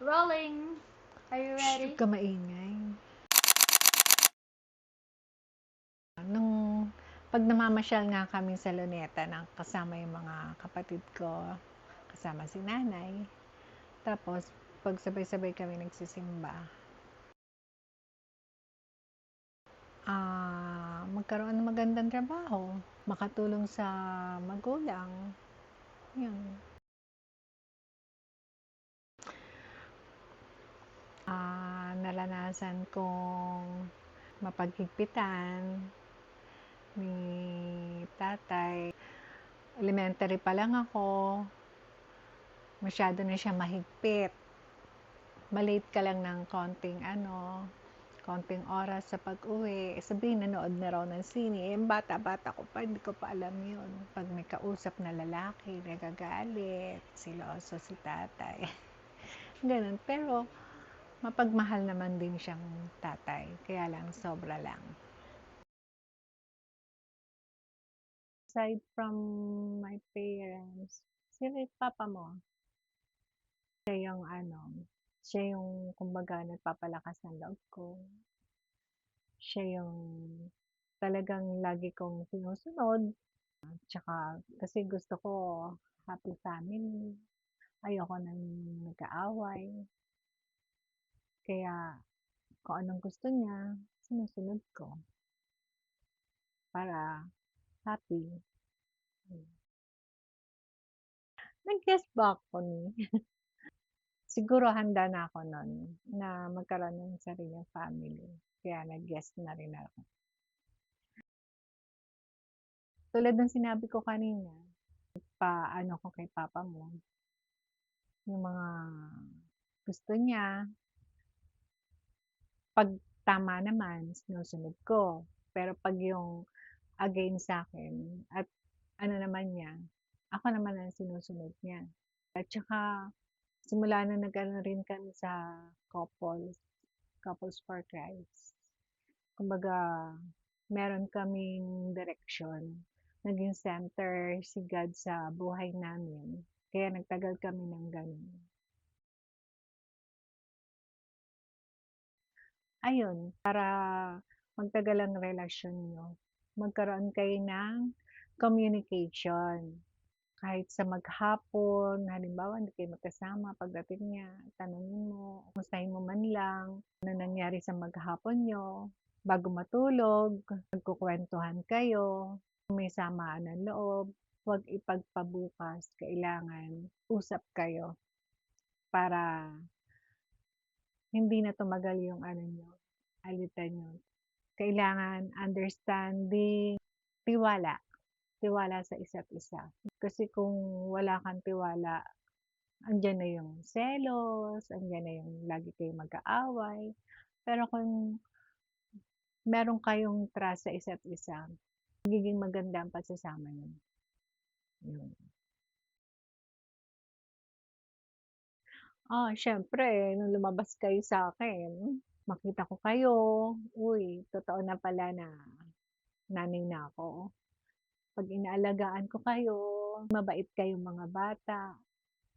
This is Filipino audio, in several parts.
Rolling! Are you Shh, ready? huwag ka maingay. Nung 'pag namamasyal nga kami sa Luneta ng kasama yung mga kapatid ko, kasama si nanay, tapos 'pag sabay-sabay kami nagsisimba, magkaroon ng magandang trabaho, makatulong sa magulang, yun. Naranasan kong mapaghigpitan ni tatay. Elementary pa lang ako, masyado na siya mahigpit. Ma-late ka lang ng konting oras sa pag-uwi, sabihin nanood na raw ng sine. Eh, bata-bata ko pa, hindi ko pa alam yun. Pag may kausap na lalaki, nagagalit, siloso si tatay. Ganun. Pero, mapagmahal naman din siyang tatay. Kaya lang, sobra lang. Aside from my parents, sino yung papa mo? Siya yung siya yung kumbaga nagpapalakas ng loob ko. Siya yung talagang lagi kong sinusunod. Tsaka kasi gusto ko happy family. Ayoko nang nag-aaway. Kaya kung anong gusto niya, sinusunod ko para happy. Nag-guess ba ako ni? Siguro handa na ako nun na magkaroon ng sariling family. Kaya nag-guess na rin ako. Tulad ng sinabi ko kanina, paano ko kay papa mo, yung mga gusto niya, pag tama naman, sinusunod ko. Pero pag yung against sa akin at ano naman niya, ako naman ang sinusunod niya. At saka, simula na nag-ano rin kami sa Couples for Christ. Kumbaga, meron kaming direksyon. Naging center si God sa buhay namin. Kaya nagtagal kami ng ganun. Ayun, para magtagal ang relasyon niyo, magkaroon kayo ng communication. Kahit sa maghapon, halimbawa hindi kayo magkasama, pagdating niya, tanungin mo, kumustahin mo man lang, ano nangyari sa maghapon niyo, bago matulog, magkukwentuhan kayo, kung may samaan ng loob, huwag ipagpabukas, kailangan usap kayo para hindi na tumagal yung alitan niyo. Kailangan understanding, tiwala. Tiwala sa isa't isa. Kasi kung wala kang tiwala, andiyan na yung selos, andiyan na yung lagi kayong mag-aaway. Pero kung meron kayong trust sa isa't isa, magiging maganda ang pagsasama niyo. Yun. Siyempre, nung lumabas kayo sa akin, makita ko kayo, uy, totoo na pala na nanay na ako. Pag inaalagaan ko kayo, mabait kayong mga bata.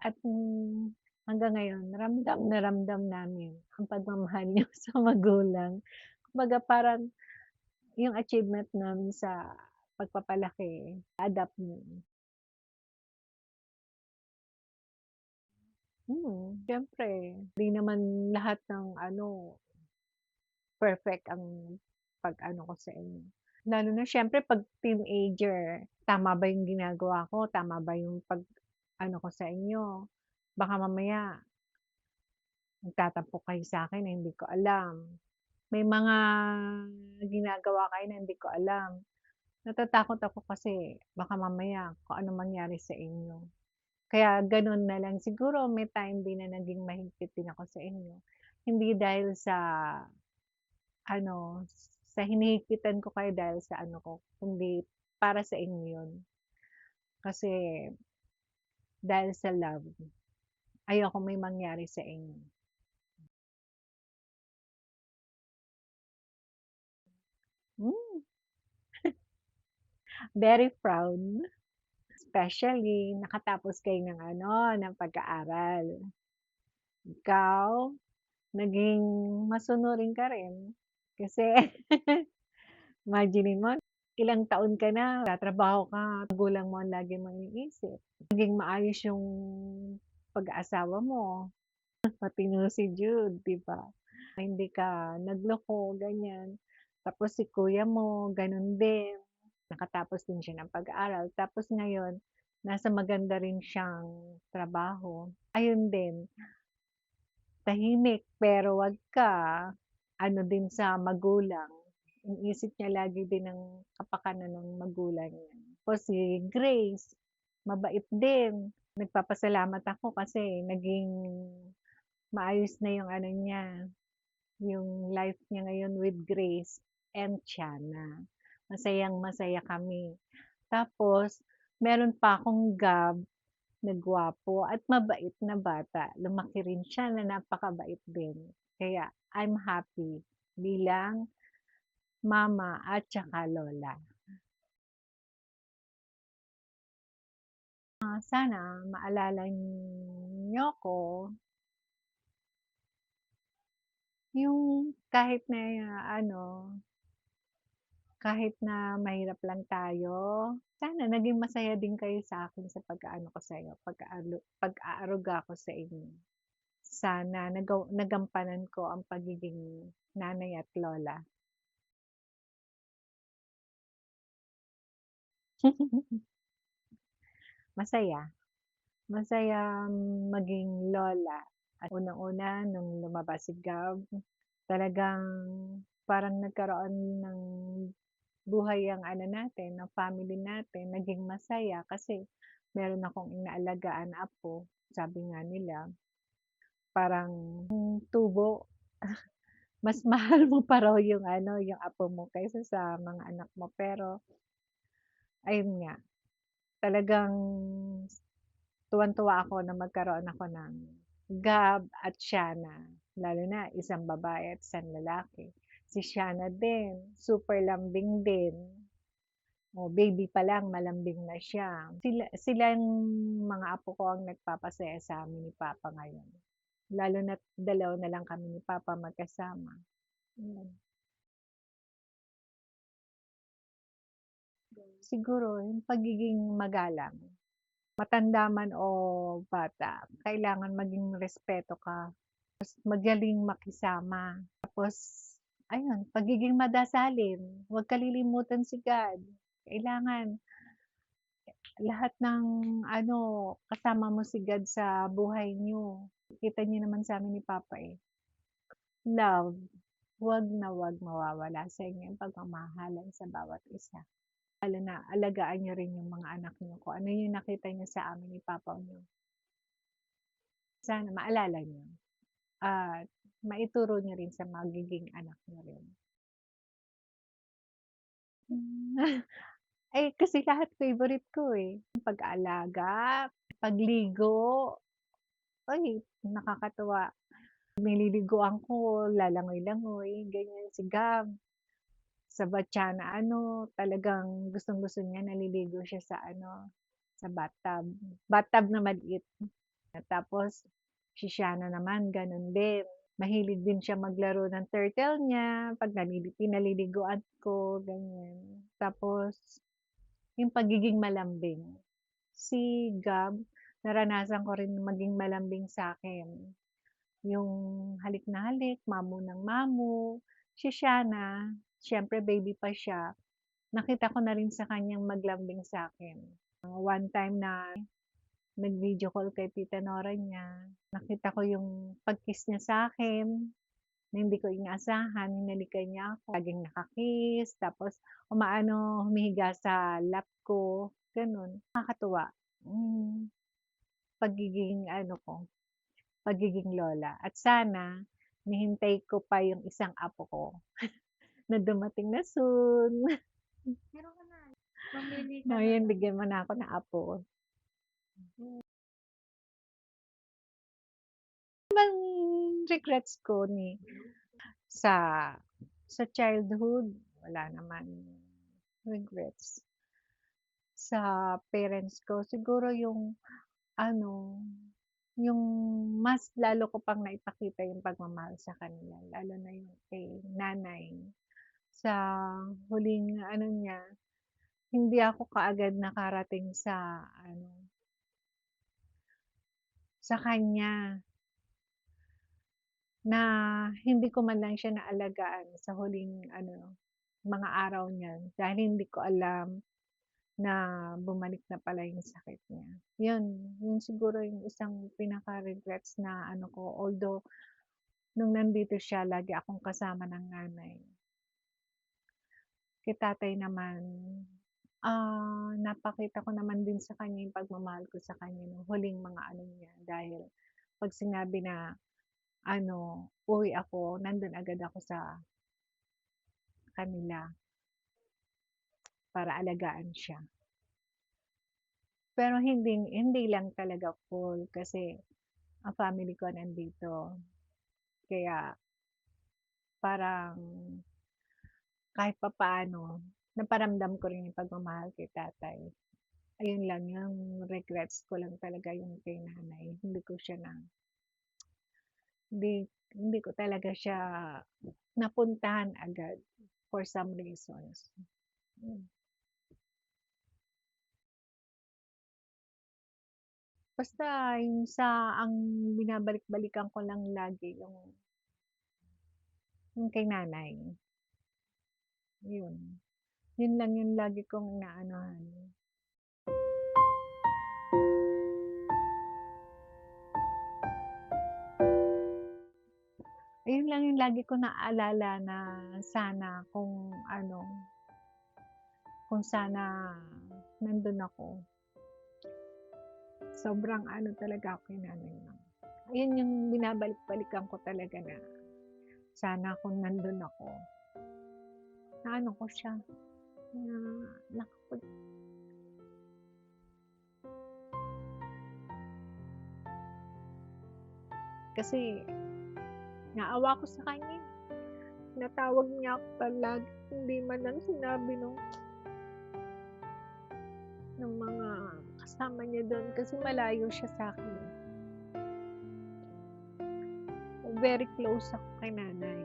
At hanggang ngayon, ramdam na ramdam namin ang pagmamahal niyo sa magulang. Kumbaga parang yung achievement namin sa pagpapalaki, adapt niyo. Siyempre, di naman lahat ng perfect ang pag-ano ko sa inyo. Lalo na siyempre 'pag teenager, tama ba yung ginagawa ko, tama ba yung pag-ano ko sa inyo. Baka mamaya magtatampo kayo sa'kin na hindi ko alam. May mga ginagawa kayo na hindi ko alam. Natatakot ako kasi baka mamaya kung anong mangyari sa inyo. Kaya gano'n na lang. Siguro may time din na naging mahigpit din ako sa inyo. Hindi dahil sa ano, sa hinihigpitan ko kayo dahil sa ano ko, kundi para sa inyo 'yun. Kasi dahil sa love, ayoko may mangyari sa inyo. Hmm, very proud. Especially nakatapos kayo ng ng pag-aaral. Ikaw, naging masunurin ka rin. Kasi imaginin mo, ilang taon ka na, nagtatrabaho ka, magulang mo ang lagi mong iniisip. Naging maayos yung pag-aasawa mo, matino si Jude, 'di ba? Hindi ka nagloko, ganyan. Tapos si kuya mo, ganun din. Nakatapos din siya ng pag-aaral. Tapos ngayon, nasa maganda rin siyang trabaho. Ayun din, tahimik pero wag ka ano din sa magulang. Iniisip niya lagi din ang kapakanan ng magulang niya. Tapos si Grace, mabait din. Nagpapasalamat ako kasi naging maayos na yung ano niya, yung life niya ngayon with Grace and Tiana. Masayang-masaya kami. Tapos, meron pa akong Gab na gwapo at mabait na bata. Lumaki rin siya na napakabait din. Kaya, I'm happy bilang mama at saka lola. Sana maalala niyo ko yung kahit na ano, kahit na mahirap lang tayo, sana naging masaya din kayo sa akin sa pag-aano ko sa'yo, pag-aaruga ko sa inyo. Sana nagampanan ko ang pagiging nanay at lola. Masaya. Masaya maging lola at unang-una nung lumabas si Gab, talagang parang nagkaroon ng buhay ang ano natin, ng family natin, naging masaya kasi meron akong inaalagaan na apo. Sabi nga nila, parang tubo, mas mahal mo pa raw yung ano, yung apo mo kaysa sa mga anak mo. Pero ayun nga, talagang tuwang-tuwa ako na magkaroon ako ng Gab at Shana, lalo na isang babae at isang lalaki. Si Shana din, super lambing din. O, baby pa lang, malambing na siya. Silang mga apo ko ang nagpapasaya sa amin ni Papa ngayon. Lalo na't dalawa na lang kami ni Papa magkasama. Yun. Siguro yung pagiging magalang. Matanda man o bata, kailangan maging respeto ka. Magaling makisama. Tapos, ayun, pagiging madasalin. Huwag kalilimutan si God. Kailangan lahat ng ano, kasama mo si God sa buhay niyo. Kita niyo naman sa amin ni Papa eh. Love, huwag na huwag mawawala sa inyo yung pagmamahalan sa bawat isa. Lalo na alagaan niyo rin yung mga anak niyo. Kung ano yung nakita niyo sa amin ni Papa niyo. Sana maalala niyo. At maituro niyo rin sa magiging anak niyo rin. Eh, kasi lahat favorite ko eh. Pag-aalaga, pagligo, ay, nakakatuwa. Nililiguan ko, lalangoy-langoy, ganyan si Gab. Sa Batsyana, ano, talagang gustong-gusto niya, naliligo siya sa ano, sa bathtub. Bathtub na maliit. Tapos, si Shana naman, ganun din. Mahilig din siya maglaro ng turtle niya, pag pinaliliguan ko, ganyan. Tapos, yung pagiging malambing. Si Gab, naranasan ko rin maging malambing sa akin. Yung halik na halik, mamu ng mamu. Si Shana, siyempre baby pa siya, nakita ko na rin sa kanyang maglambing sa akin. One time na nag-video call kay Tita Nora niya, nakita ko yung pag-kiss niya sa akin, na hindi ko inaasahan, hinalikan niya ako, laging nakakiss, tapos umaano, humihiga sa lap ko, ganun. Nakakatuwa. Pagiging ano ko, pagiging lola. At sana, nihintay ko pa yung isang apo ko na dumating na soon. Meron ka na. Mamili ka na Ngayon, lang. bigyan mo na ako ng apo. Bang regrets ko ni sa childhood, wala naman regrets. Sa parents ko, siguro yung ano, yung mas lalo ko pang naipakita yung pagmamahal sa kanila, lalo na yung kay nanay. Sa huling ano niya, hindi ako kaagad nakarating sa ano, sa kanya na hindi ko man lang siya naalagaan sa huling ano, mga araw niya dahil hindi ko alam na bumalik na pala yung sakit niya. Yun siguro yung isang pinaka-regrets na ano ko, although nung nandito siya lagi akong kasama ng nanay. Kay tatay naman, napakita ko naman din sa kanya yung pagmamahal ko sa kanya nung huling mga ano niya dahil 'pag sinabi na ano, uuwi ako, nandun agad ako sa kanila para alagaan siya. Pero hindi hindi lang talaga full kasi ang family ko nandito. Kaya parang kahit papaano naparamdam ko rin yung pagmamahal kay tatay. Ayun lang, yung regrets ko lang talaga yung kay nanay. Hindi hindi ko talaga siya napuntahan agad for some reasons. Hmm. Basta yung ang binabalik-balikan ko lang lagi yung kay nanay, yun. Yun lang yung lagi kong inaanuhan. Ayun lang yung lagi ko naalala na sana kung sana nandun ako. Sobrang ano talaga ako kay nanay na. Ayun yung binabalik-balikan ko talaga na sana kung nandun ako, na ano ko siya, na nakapag kasi naawa ko sa kanya. Natawag niya ako palagi, hindi man lang sinabi ng mga kasama niya doon kasi malayo siya sa akin. Very close ako kay nanay.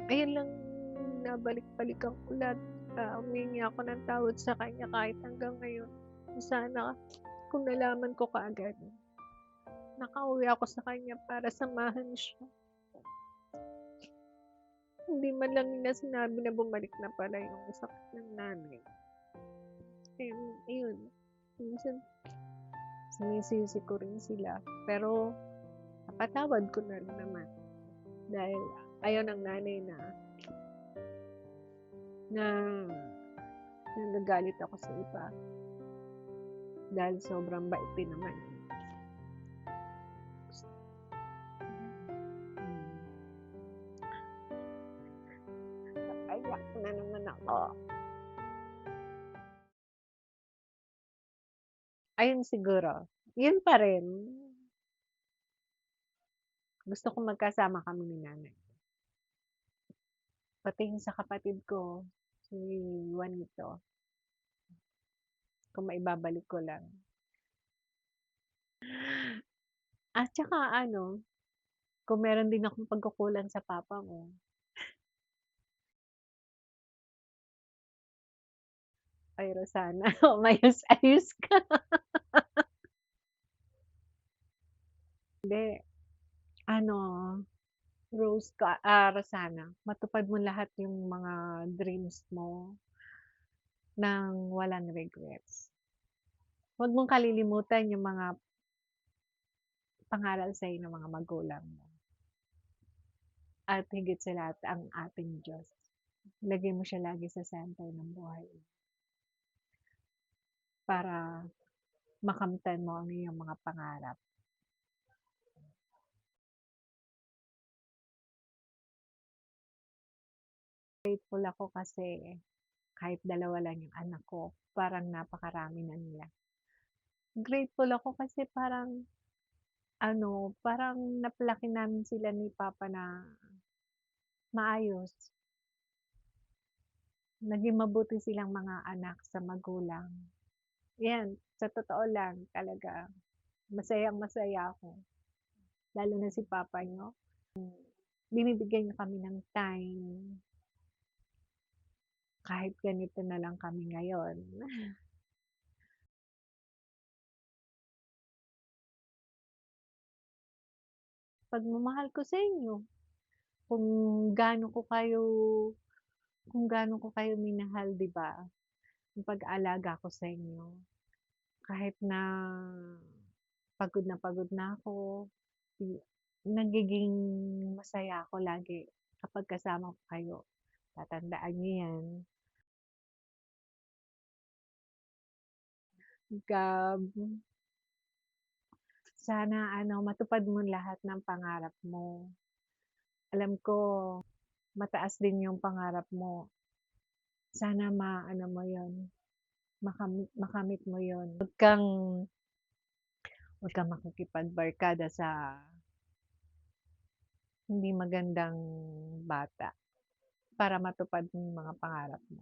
Ayun lang, nabalik-balikan ko lahat. Humingi ako ng tawad sa kanya kahit hanggang ngayon. Sana kung nalaman ko kaagad, nakauwi ako sa kanya para samahan siya. Hindi man lang niya sinabi na bumalik na pala yung sakit ng nanay. Ayun, minsan sinisisi ko rin sila. Pero napatawad ko na rin naman. Dahil ayaw ng nanay na nagagalit ako sa iba. Dahil sobrang bait din naman. Naiyak na naman ako. Ayun siguro, yun pa rin. Gusto ko magkasama kami ni nanay. Pati yung sa kapatid ko, si Juanito, kung maibabalik ko lang. At saka ano, kung meron din akong pagkukulang sa papa mo, ay Rosana, umayos-ayos ka. Hindi, ano, Rosana, matupad mo lahat yung mga dreams mo ng walang regrets. Huwag mong kalilimutan yung mga pangaral sa'yo ng mga magulang mo. At higit sa lahat, ang ating Diyos. Lagay mo siya lagi sa center ng buhay mo. Para makamtan mo ang iyong mga pangarap. Grateful ako kasi kahit dalawa lang yung anak ko, parang napakarami na nila. Grateful ako kasi parang parang napalaki namin sila ni Papa na maayos. Naging mabuti silang mga anak sa magulang. 'Yan, sa totoo lang talaga masayang-masaya ako, lalo na si papa niyo. Binibigyan niyo kami ng time, kahit ganito na lang kami ngayon. Pagmamahal ko sa inyo, kung gaano ko kayo kung gaano ko kayo minahal, 'di ba, yung pag-aalaga ko sa inyo. Kahit na pagod na ako, i nagiging masaya ako lagi kapag kasama ko kayo. Tatandaan niyo 'yan. Gab, sana matupad mo lahat ng pangarap mo. Alam ko mataas din yung pangarap mo. Sana maano mo 'yun, makamit mo 'yun. Huwag kang makikipagbarkada sa hindi magandang bata para matupad mo yung mga pangarap mo.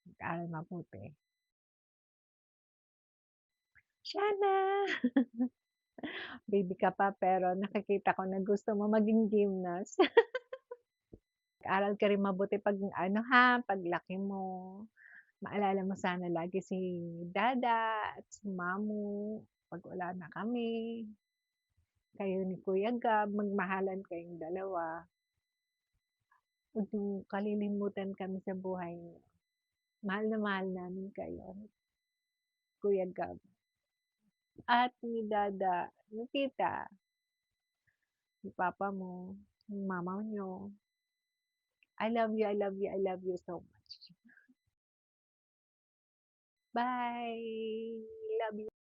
Mag-aral mabuti. Sana, baby ka pa pero nakikita ko na gusto mo maging gymnast. Mag-aral ka rin mabuti 'pag paglaki mo. Maalala mo sana lagi si dada at si mamu 'pag wala na kami. Kayo ni Kuya Gab, magmahalan kayong dalawa. Huwag niyong kalilimutan kami sa buhay niyo. Mahal na mahal namin kayo, Kuya Gab. At ni dada, ni tita, ni papa mo, ni mama niyo. I love you, I love you, I love you so much. Bye! Love you.